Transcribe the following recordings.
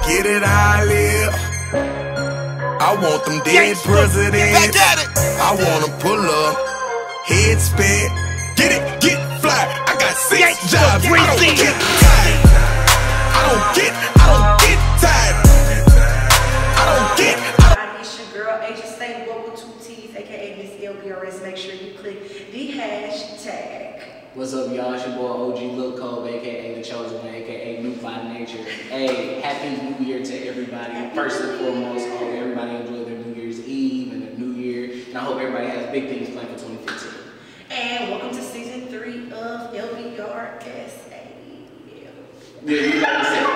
get it how I live. I want them dead presidents. I wanna pull up, head spin, get it, get fly. I got 6 jobs, I don't get tired. I don't get tired. I don't get. It's your girl, Agent State, with 2 T's, aka Miss LBRS. Make sure you click the hashtag. What's up, y'all? It's your boy OG Lil Cove, aka The Chosen One, aka New by Nature. Hey, happy New Year to everybody. First and foremost, I hope everybody enjoyed their New Year's Eve and their New Year. And I hope everybody has big things planned for 2015. And welcome to season 3 of LBRS. Yeah, you got to say it.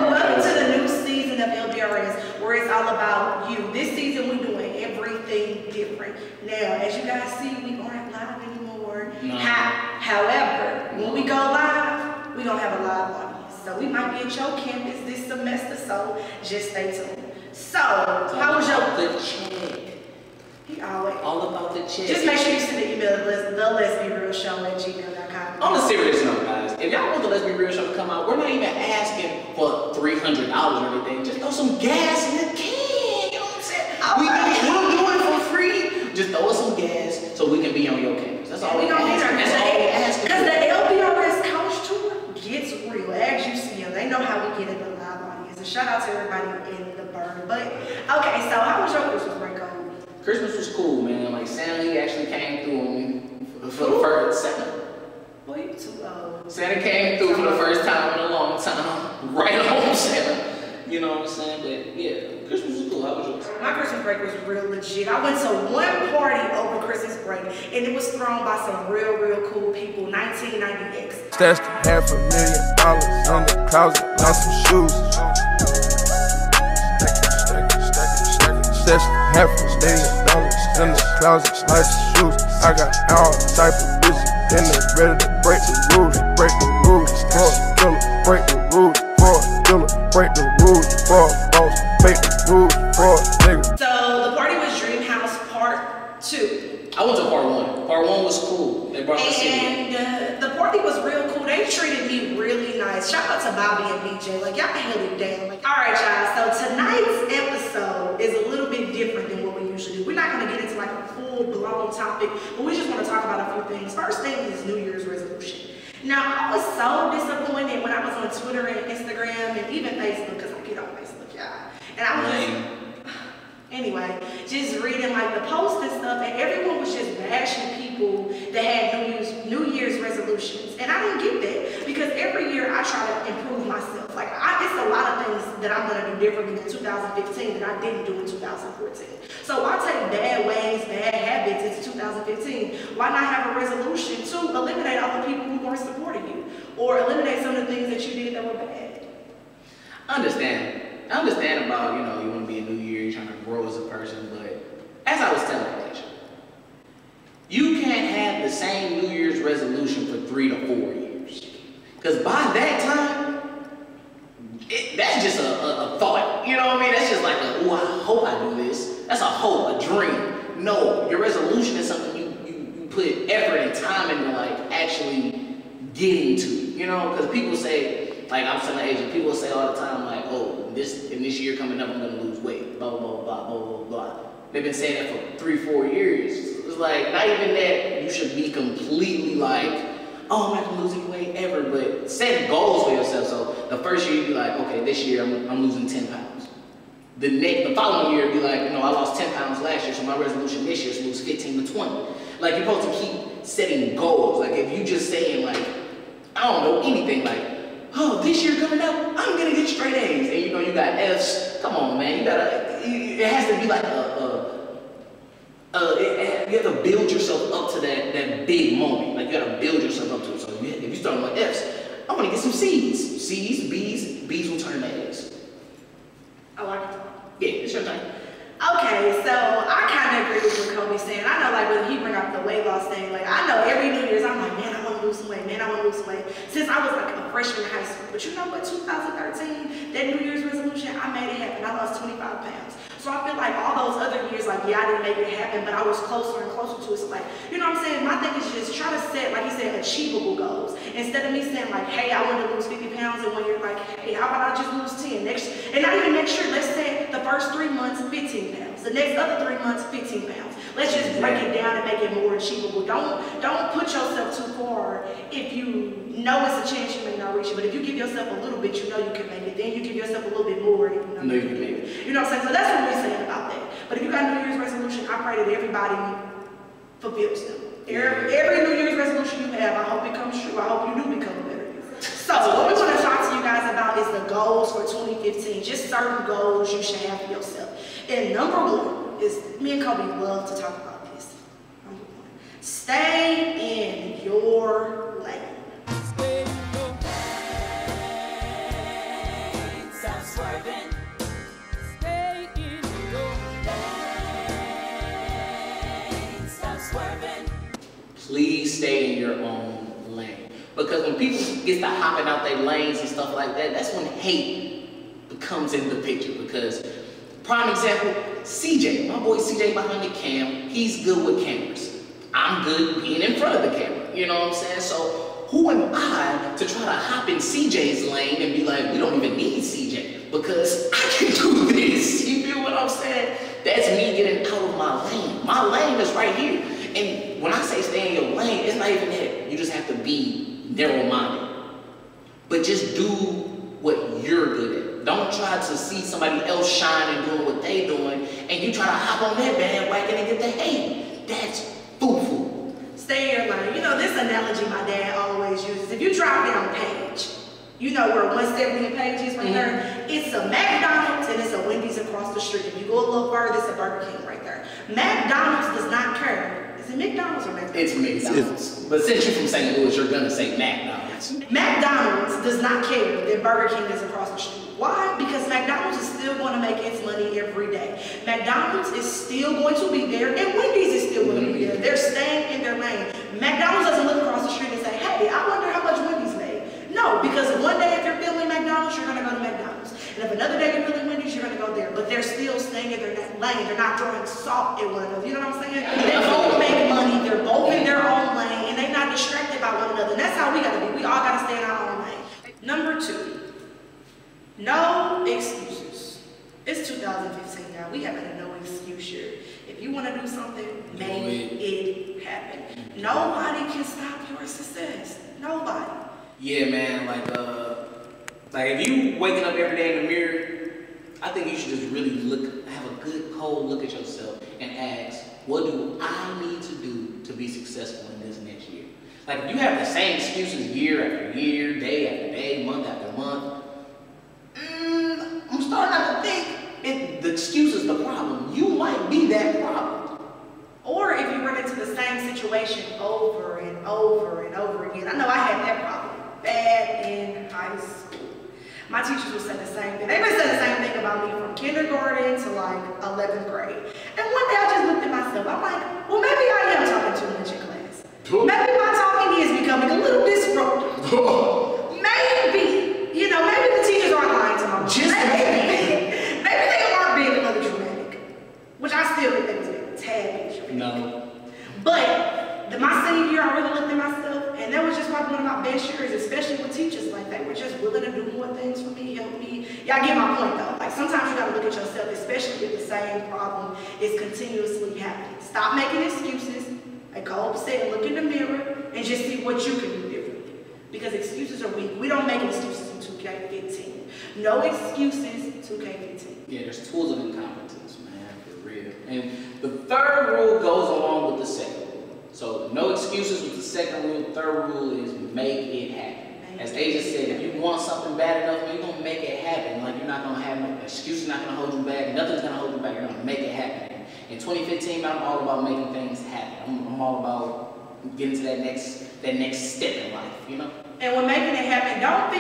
Welcome to the new season of LBRS, where it's all about you. This season, we're doing everything different. Now, as you guys see, we aren't live anymore. No. However, when we go live, we're going to have a live audience. So we might be at your campus this semester, so just stay tuned. So how was your... The check. He always... All about the check. Just make sure you send an email to theletsberealshow@gmail.com. On a serious note, guys, if y'all want the Let's Be Real show to come out, we're not even asking for $300 or anything. Just throw some gas in the can, you know what I'm saying? We'll do it for free. Just throw us some gas so we can be on your campus. That's all we asking. That's all we asking. Because the LBRS college tour gets real. As you see them, they know how we get in the live audience. And shout out to everybody in the burn. But, okay, so how was your Christmas break on? Christmas was cool, man. Like, Santa, he actually came through on me for the first Santa. Boy, you too old. Santa came through for the first time in a long time. Right on Santa. You know what I'm saying? But yeah, Christmas was cool. How was yours? My Christmas break was real legit. I went to one party over Christmas break, and it was thrown by some real cool people. 1990X. Stashed $500,000 in the closet like some shoes. Stashed $500,000 in the closet like some shoes. I got all type of bitches and they ready to break the rules. Break the rules for a killer. Break the rules for a killer. Break the rules for a boss. Break the rules for a nigga. So the party was Dream House Part 2. I went to Part 1. Part 1 was cool. They brought the city. And the party was real cool. They treated me really nice. Shout out to Bobby and BJ. Like, y'all held it down. Like, all right, y'all. So tonight's episode is a little bit different than what we usually do. We're not going to get into like a full-blown topic, but we just want to talk about a few things. First thing is New Year's resolution. Now, I was so disappointed when I was on Twitter and Instagram and even Facebook, because I get on Facebook, y'all. And I was just... Anyway, just reading like the posts and stuff, and everyone was just bashing people that had New Year's resolutions. And I didn't get that, because every year I try to improve myself. Like, it's a lot of things that I'm going to do differently in 2015 that I didn't do in 2014. So why take bad ways, bad habits into 2015? Why not have a resolution to eliminate all the people who weren't supporting you, or eliminate some of the things that you did that were bad? I understand about, you know, you want to be a new year, you're trying to grow as a person, but as I was telling you, you can't have the same New Year's resolution for 3 to 4 years. Because by that time, that's just a thought. You know what I mean? That's just like oh, I hope I do this. That's a hope, a dream. No, your resolution is something you put effort and time into, like, actually getting to. You know, because people say, like I'm telling Asian, people say all the time, like, oh, this year coming up, I'm gonna lose weight, blah, blah, blah, blah, blah, blah, blah. They've been saying that for 3-4 years. It's like, not even that you should be completely like, oh, I'm not gonna lose any weight ever, but set goals for yourself. So the first year, you'd be like, okay, this year I'm losing 10 pounds. The following year, you'd be like, you know, I lost 10 pounds last year, so my resolution this year is to lose 15 to 20. Like, you're supposed to keep setting goals. Like, if you just saying, like, I don't know, anything, like, oh, this year coming up, I'm gonna get straight A's, and you know you got F's. Come on, man, it has to be like you have to build yourself up to that big moment. Like, you gotta build yourself up to it. So if you start with F's, I want to get some C's, B's will turn to A's. I like it. Yeah, it's your turn. Okay, so I kind of agree with what Kobe's saying. I know, like, when he bring up the weight loss thing, like, I know every New Year's I'm like, man, I want to lose some weight, man, I want to lose some weight. Since I was like a freshman in high school. But you know what, 2013, that New Year's resolution, I made it happen. I lost 25 pounds. So I feel like all those other years, like, yeah, I didn't make it happen, but I was closer and closer to it. So, like, you know what I'm saying? My thing is just try to set, like you said, a achievable goals. Instead of me saying like, hey, I want to lose 50 pounds, and when you're like, hey, how about I just lose 10? And not even next year, let's say the first 3 months, 15 pounds. The next other 3 months, 15 pounds. Let's just break it down and make it more achievable. Don't put yourself too far if you know it's a chance you may not reach it. But if you give yourself a little bit, you know you can make it. Then you give yourself a little bit more, and you know you can make it. You know what I'm saying? So that's what we're saying about that. But if you got a New Year's resolution, I pray that everybody fulfills them. Every New Year's resolution you have, I hope it comes true. I hope you do become a better you. So what we want to talk to you guys about is the goals for 2015. Just certain goals you should have for yourself. And number one is, me and Kobe love to talk about this. Number one, stay in your lane. Stay in your lane. Stop swerving. Stay in your lane. Stop swerving. Please stay in your own lane. Because when people get to hopping out their lanes and stuff like that, that's when hate comes in the picture. Because, prime example, CJ, my boy CJ behind the cam, he's good with cameras. I'm good being in front of the camera, you know what I'm saying? So who am I to try to hop in CJ's lane and be like, we don't even need CJ because I can do this, you feel what I'm saying? That's me getting out of my lane. My lane is right here. And when I say stay in your lane, it's not even that. You just have to be narrow-minded. But just do what you're good at. Don't try to see somebody else shine and doing what they doing, and you try to hop on that bandwagon and get the hate. That's foo-foo. Stay in your lane. You know, this analogy my dad always uses. If you drive down Page, you know where 170 Page is right there? It's a MacDonald's and it's a Wendy's across the street. If you go a little further, it's a Burger King right there. McDonald's does not care. Is it McDonald's or McDonald's? It's McDonald's. But since you're from St. Louis, you're gonna say McDonald's. McDonald's does not care that Burger King is across the street. Why? Because McDonald's is still going to make its money every day. McDonald's is still going to be there, and Wendy's is still going to be there. They're staying in their lane. McDonald's doesn't look across the street and say, hey, I wonder how much Wendy's made. No, because one day if you're feeling McDonald's, you're going to go to McDonald's. And if another day you're feeling Wendy's, you're going to go there. But they're still staying in their lane. They're not throwing salt at one another. You know what I'm saying? They both make money. They're both in their own lane, and they're not distracted by one another. And that's how we got to be. We all got to stay in our own lane. Number two. No excuses. It's 2015 now. We having a no excuse year. If you want to do something, make it happen. Nobody can stop your success. Nobody. Yeah, man. Like if you waking up every day in the mirror, I think you should just really have a good cold look at yourself and ask, what do I need to do to be successful in this next year? Like if you have the same excuses year after year, day after day, month after month, I'm starting not to think the excuse is the problem. You might be that problem. Or if you run into the same situation over and over and over again. I know I had that problem bad in high school. My teachers would say the same thing. They would say the same thing about me from kindergarten to like 11th grade. And one day I just looked at myself. I'm like, well, maybe I am talking too much in class. Maybe my talking is becoming a little disruptive. Maybe. You know, maybe the teachers aren't lying to me. Just maybe they aren't being a little dramatic. Which I still think they was being a tad bit dramatic. No. But my senior year, I really looked at myself, and that was just probably one of my best years, especially with teachers. Like, they were just willing to do more things for me, help me. Y'all get my point, though. Like, sometimes you gotta look at yourself, especially if the same problem is continuously happening. Stop making excuses, like Cole said, look in the mirror, and just see what you can do differently. Because excuses are weak. We don't make excuses in 2K15. No excuses, 2K15. Yeah, there's tools of incompetence, man, for real. And the third rule goes along with the second rule. So no excuses with the second rule. The third rule is make it happen. As Asia said, if you want something bad enough, man, you're going to make it happen. Like, you're not going to have no excuses, not going to hold you back. Nothing's going to hold you back. You're going to make it happen. In 2015, man, I'm all about making things happen. I'm all about getting to that next step in life, you know? And when making it happen, don't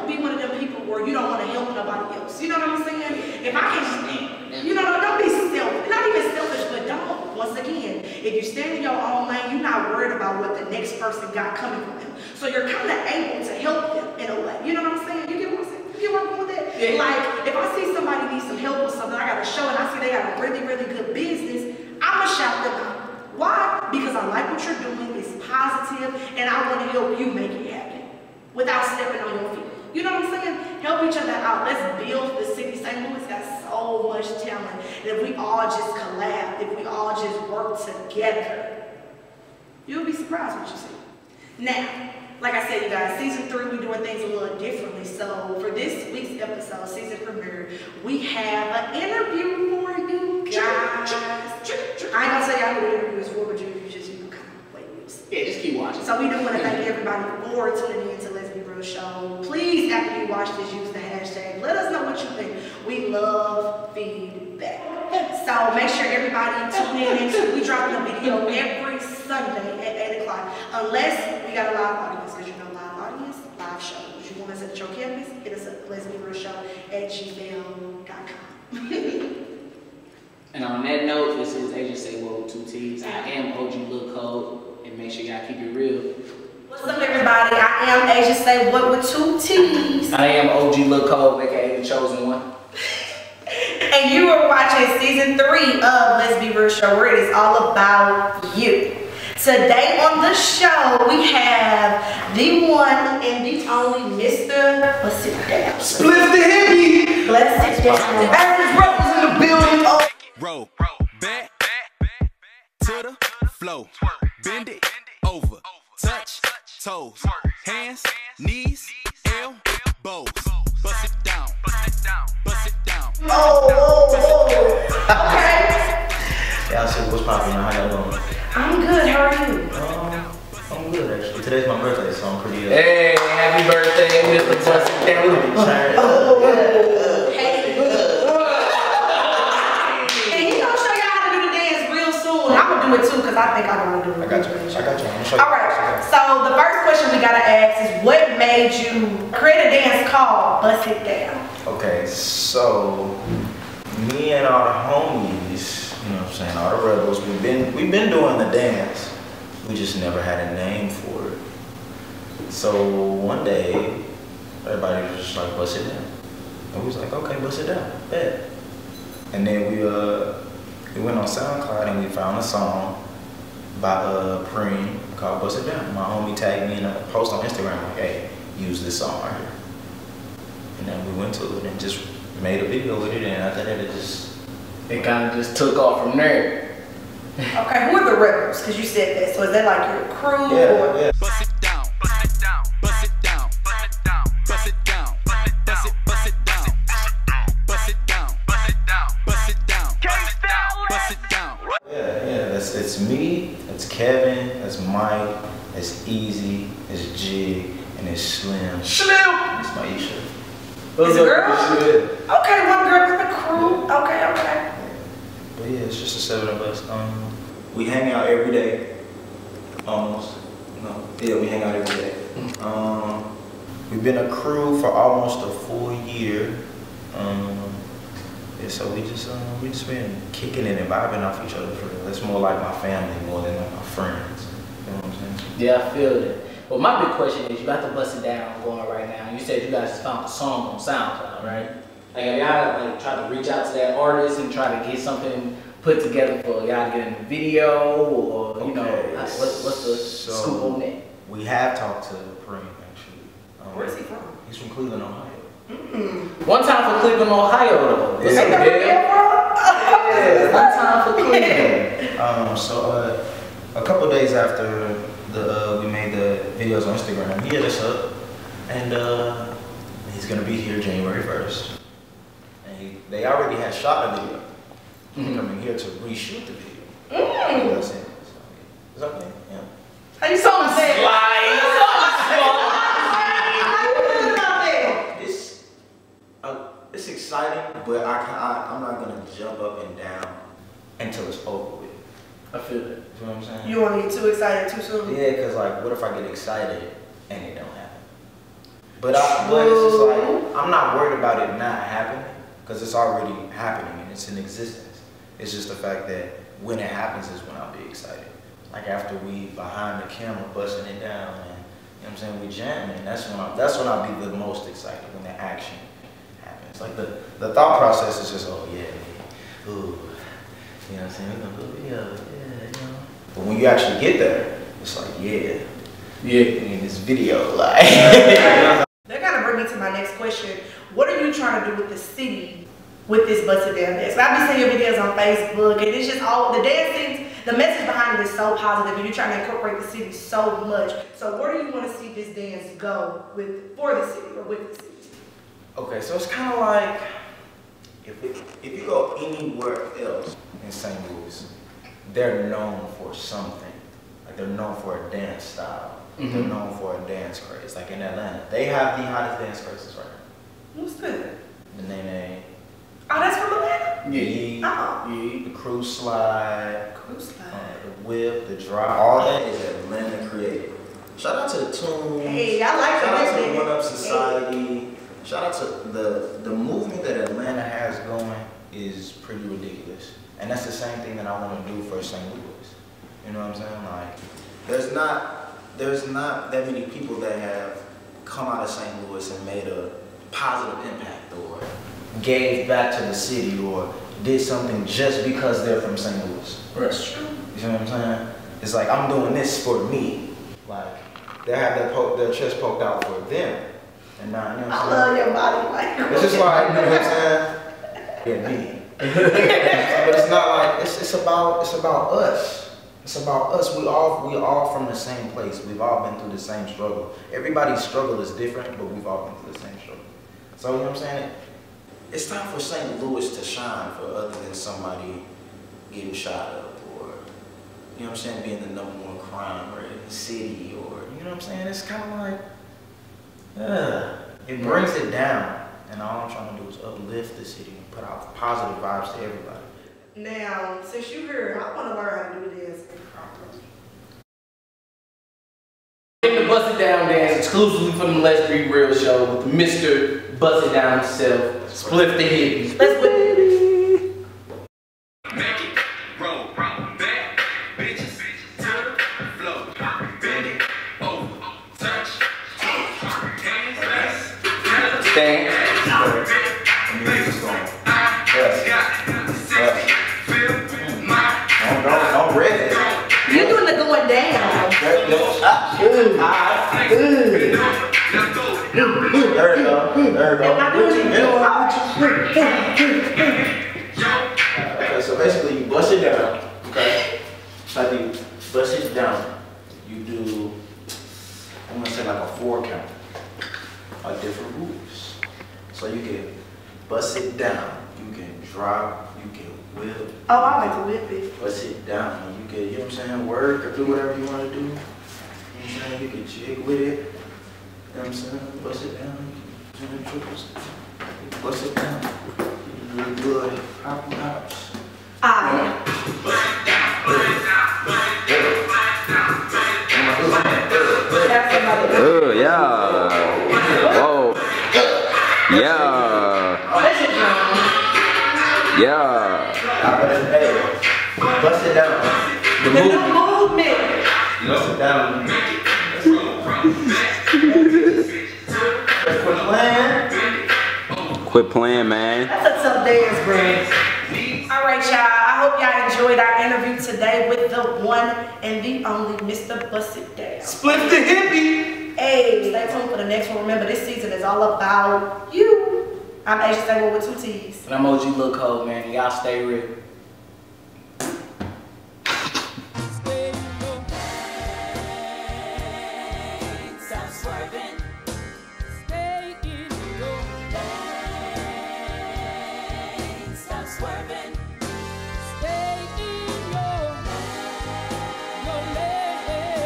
be one of them people where you don't want to help nobody else. You know what I'm saying? If I can stand, you know, don't be selfish. Not even selfish, but don't. Once again, if you stand in your own lane, you're not worried about what the next person got coming from them. So you're kind of able to help them in a way. You know what I'm saying? You get what I'm saying? You get where I'm going with that? Yeah. Like, if I see somebody need some help with something, I got to show and I see they got a really, really good business, I'm going to shout them out. Why? Because I like what you're doing. It's positive, and I want to help you make it happen without stepping on your feet. You know what I'm saying? Help each other out. Let's build the city. St. Louis got so much talent. And if we all just collab, if we all just work together, you'll be surprised what you see. Now, like I said, you guys, season 3, we're doing things a little differently. So for this week's episode, season premiere, we have an interview for you guys. I ain't gonna say y'all who the interview is for, but you just, kind of wait. Yeah, just keep watching. So we do want to thank everybody for tuning in to Let's Be Real Show. Please, after you watch this, use the hashtag. Let us know what you think. We love feedback. So make sure everybody tune in. We drop a video every Sunday at 8 o'clock. Unless we got a live audience, because you know live audience, live shows. You want us at your campus, hit us up, Let's Be Real Show at gmail.com. And on that note, this is Agent Say What with 2 T's. I am OG Lil Code, and make sure y'all keep it real. What's up, everybody? I am Agent Say What with 2 T's. I am OG Lil Code, aka the Chosen One. And you are watching season 3 of Let's Be Real Show, where it is all about you. Today on the show, we have the one and the only Mr. Let's sit down. Split the hippie. Let's sit down. Average brothers in the building. Oh. Roll back to the flow. Bend it over. Touch toes. Hands, knees, elbows. Bust it down. Bust it down. Okay. Y'all see what's poppin'? How y'all doing? I'm good. How are you? I'm good actually. Today's my birthday, so I'm pretty Hey, happy birthday, Mr. Bust It Down. Hey. And he gonna show y'all how to do the dance real soon. I'm gonna do it too, because I think I know how to do it. I got you. I'm gonna show you. Alright, so the first question we gotta ask is, what made you create a dance called Bust It Down? Okay, so me and all the homies, you know what I'm saying, all the rebels, we've been doing the dance. We just never had a name for it. So one day, everybody was just like, bust it down. And we was like, okay, bust it down, bet. And then we went on SoundCloud and we found a song by Preem called Bust It Down. My homie tagged me in a post on Instagram like, hey, use this song right here. And then we went to it and just made a video with it, and after that It kind of just took off from there. Okay, who are the rebels? Because you said that. So is that like your crew? Or? yeah. Bust it down. Bust it down. Bust it down. Bust it down. Bust it down. Bust it down. Bust it down. Bust it down. Bust it down. Bust it down. Bust it down. Yeah, it's me, it's Kevin, it's Mike, it's Easy, it's Jig, and it's Slim. Slim! It's Maisha. Is it girl? Okay, one girl in the crew. Okay. But yeah, it's just the 7 of us. We hang out every day, almost. No, yeah, we hang out every day. We've been a crew for almost a full year. Yeah, so we just been kicking it and vibing off each other for real. It's more like my family more than like my friends. You know what I'm saying? Yeah, I feel it. Well, my big question is, you got to Bust It Down going right now. You said you guys just found a song on SoundCloud, right? Like, have y'all like tried to reach out to that artist and try to get something put together for y'all to get in the video, or you know, what's the scoop on that? We have talked to Preem actually. Where's he from? He's from Cleveland, Ohio. One time for Cleveland, Ohio, though. Yeah. One time for Cleveland. So a couple days after we made the videos on Instagram, he hit us up, and he's gonna be here January 1st. And they already had shot a video. He's coming here to reshoot the video. That's it. So, it's okay. Yeah. How you saw that? It's exciting, but I'm not gonna jump up and down until it's over with. I feel it. You know what I'm saying? You want to get too excited too soon? Yeah, because like, what if I get excited and it don't happen? But it's just like, I'm not worried about it not happening, because it's already happening and it's in existence. It's just the fact that when it happens is when I'll be excited. Like after we behind the camera busting it down and, you know what I'm saying, we jamming, that's when I'll be the most excited, when the action happens. Like the thought process is just, oh yeah, ooh, you know what I'm saying, we're gonna do a video, yeah, you know. But when you actually get there, it's like, yeah. Yeah. In this video, like. That kind of brings me to my next question. What are you trying to do with the city with this busted down dance? I've been seeing your videos on Facebook, and it's just all the dancing. The message behind it is so positive, and you're trying to incorporate the city so much. So where do you want to see this dance go for the city or with the city? Okay, so it's kind of like if you go anywhere else in St. Louis, they're known for something. Like they're known for a dance style. They're known for a dance craze. Like in Atlanta, they have the hottest dance crazes right now. What's that? The Nene. Oh, that's from Atlanta? Yeah. Oh. The cruise slide. Cruise slide. The whip, the drop. All that is Atlanta creative. Shout out to the Tunes. Hey, I like Shout out to that. the One Up Society. Shout out to the movement that Atlanta has going is pretty ridiculous. And that's the same thing that I want to do for St. Louis. You know what I'm saying? Like, there's not that many people that have come out of St. Louis and made a positive impact or gave back to the city or did something just because they're from St. Louis. That's true. You know what I'm saying? It's like, I'm doing this for me. Like, they have their chest poked out for them. And not, you know what I'm saying? I love your body language. It's just like, you know what I'm saying? Yeah, me. But it's not like, it's about us. It's about us. We all from the same place. We've all been through the same struggle. Everybody's struggle is different, but we've all been through the same struggle. So, you know what I'm saying? It's time for St. Louis to shine for other than somebody getting shot up or, you know what I'm saying, being the #1 crime rate in the city or, you know what I'm saying? It's kind of like, it brings it down. And all I'm trying to do is uplift the city and put out positive vibes to everybody. Now, since you're here, I want to learn how to do this properly. The Bust It Down dance exclusively from the Let's Be Real show with Mr. Bust It Down himself, Split the Hippies. Let's whip it. Make it roll, back, bitches, to the flow, bend it over, touch, hands, Stand. Don't read it. You're doing the going down. There we go. Am I doing it? Okay, so basically you bust it down. Okay? Like you bust it down. You do, I'm gonna say like a 4 count. Like different moves. So you can bust it down. You can drop. You can whip. Oh, I like to whip it. Bust it down. You can, you know what I'm saying, work or do whatever you want to do. You know what I'm saying? You can jig with it. You know what I'm saying? Bust it down. You can do the triples. You can bust it down. You can do good hop and hops. Oh, yeah. Whoa. Yeah. Yeah. Bust it down. The movement. Bust it down. Quit playing. Quit playing, man. That's a tough dance, bro. All right, y'all. I hope y'all enjoyed our interview today with the one and the only Mr. Bust It Down. Split the Hippie. Hey, stay tuned for the next one. Remember, this season is all about you. I'm Asia Stable with 2 T's. And I'm OG Lil Cole, man. Y'all stay real.